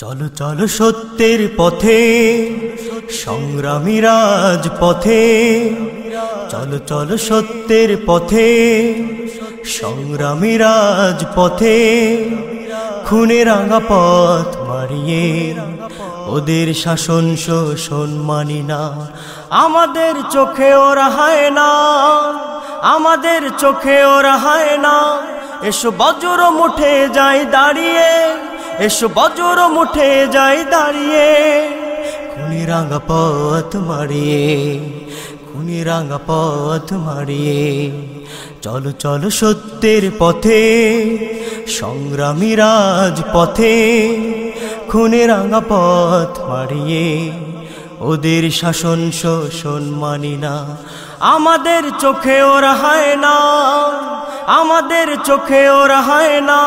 চলো চলো সত্যের পথে সংগ্রামী রাজপথে, চলো চলো সত্যের পথে সংগ্রামী রাজপথে, খুনে রাঙা পথ মারিয়ে ওদের শাসন শোষণ মানি না। আমাদের চোখে ওরা হায় না, আমাদের চোখে ওরা হায় না। এসো বজ্র মুঠে যাই দাঁড়িয়ে, এসো বজ্র মুঠে যাই দাঁড়িয়ে, খুনি রাঙা পথ মারিয়ে, খুনি রাঙা পথ মারিয়ে। চলো চলো সত্যের পথে সংগ্রামী রাজপথে, খুনি রাঙা পথ মারিয়ে ওদের শাসন শোষণ মানি না। আমাদের চোখে ওরা হায় না, আমাদের চোখে ওরা হায় না।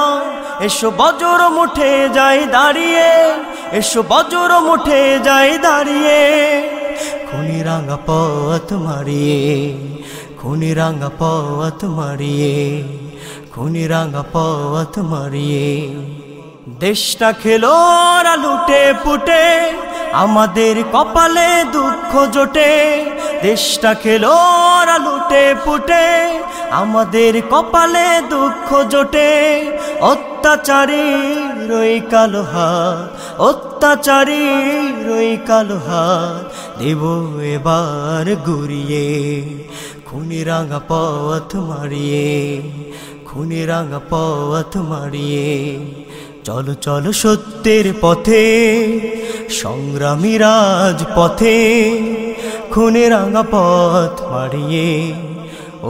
এসো বজ্র মুঠে যাই দাঁড়িয়ে, এসো বজ্র মুঠে যাই দাঁড়িয়ে, খুনি রাঙা পথ মারিয়ে, খুনি রাঙা পথ মারিয়ে, খুনি রাঙা পথ মারিয়ে। দেশটা খেলো ওরা লুটে পুটে, আমাদের কপালে দুঃখ জোটে। দেশটা খেলো ওরা লুটে পুটে, আমাদের কপালে দুঃখ জোটে। অত্যাচারী রই কালো হাত, অত্যাচারী রই কালো হাত, দেব এবার ঘুরিয়ে, খুনি রাঙা পথ মারিয়ে, খুনি রাঙা পথ মারিয়ে। চলো চলো সত্যের পথে সংগ্রামী রাজপথে, খুনি রাঙা পথ মারিয়ে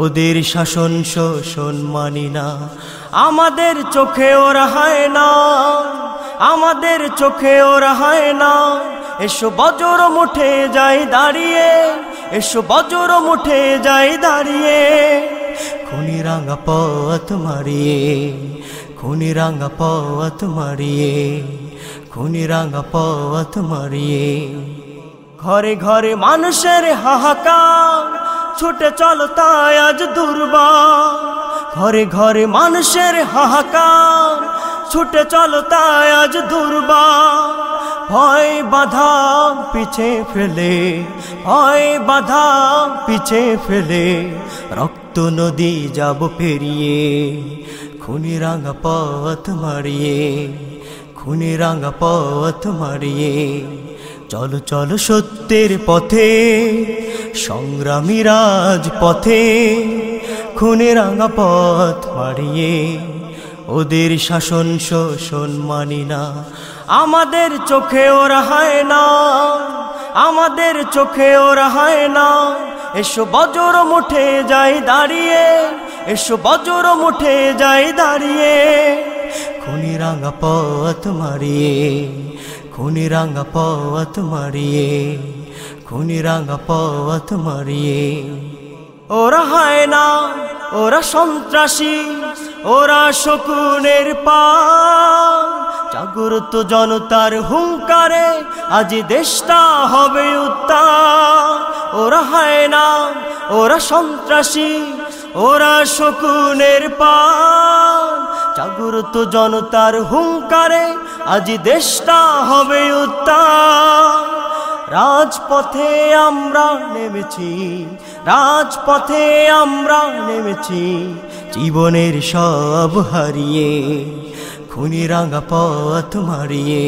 ওদের শাসন শোষণ মানি না। আমাদের চোখে ওরা হায় না, আমাদের চোখে ওরা হায় না। এসো বজ্র মুঠে যাই দাঁড়িয়ে, এসো বজ্র মুঠে যাই দাঁড়িয়ে, খুনি রাঙা পথ মারিয়ে, খুনি রাঙা পথ মারিয়ে, খুনি রাঙা পথ মারিয়ে। ঘরে ঘরে মানুষের হাহাকার, ছুটে চলো তাই আজ দুর্বার। ঘরে ঘরে মানুষের হাহাকার, ছুটে চলো তাই আজ দুর্বার। ভয় বাধা পিছে ফেলে, ভয় বাধা পিছে ফেলে, রক্ত নদী যাব পেরিয়ে, খুনি রাঙা পথ মারিয়ে, খুনি রাঙা পথ মারিয়ে। চলো চলো সত্যের পথে সংগ্রামী রাজপথে, খুনি রাঙা পথ মারিয়ে ওদের শাসন শোষণ মানি না। আমাদের চোখে ওরা হায় না, আমাদের চোখে ওরা হায় না। এসো বজ্র মুঠে যাই দাঁড়িয়ে, এসো বজ্র মুঠে যাই দাঁড়িয়ে, খুনি রাঙা পথ মারিয়ে, খুনি রাঙা পথ মারিয়ে, খুনি রাঙা পথ মারিয়ে। ওরা হায় না, ওরা সন্ত্রাসী, ওরা শকুনের পা। জাগ্রত জনতার হুঙ্কারে আজ দেশটা হবে উত্তাল। ওরা হায় না, ওরা সন্ত্রাসী, ওরা শকুনের পা। জাগ্রত জনতার হুঙ্কারে আজ দেশটা হবে উত্তাল। রাজপথে আমরা নেমেছি, রাজপথে আমরা নেমেছি, জীবনের সব হারিয়ে, খুনি রাঙা পথ মারিয়ে,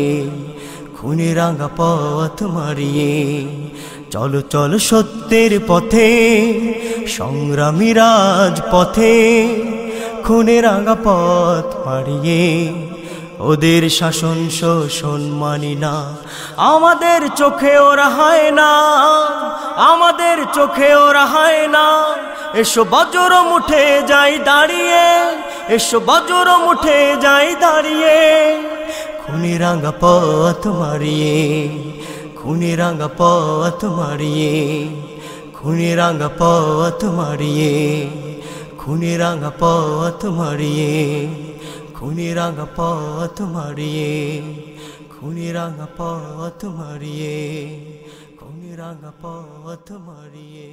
খুনি রাঙা পথ মারিয়ে। চলো চলো সত্যের পথে সংগ্রামী রাজপথে, খুনি রাঙা পথ মারিয়ে ওদের শাসন শোষণ মানি না। আমাদের চোখে ওরা হায় না, আমাদের চোখে ওরা হায় না। এসো বজ্র মুঠে যাই দাঁড়িয়ে, এসো বজ্র মুঠে যাই দাঁড়িয়ে, খুনি রাঙা পথ মারিয়ে, খুনি রাঙা পথ মারিয়ে, খুনি রাঙা পথ মারিয়ে, খুনি রাঙা পথ মারিয়ে, খুনি রাঙা পথ মারিয়ে, খুনি রাঙা পথ মারিয়ে, খুনি রাঙা পথ মারিয়ে।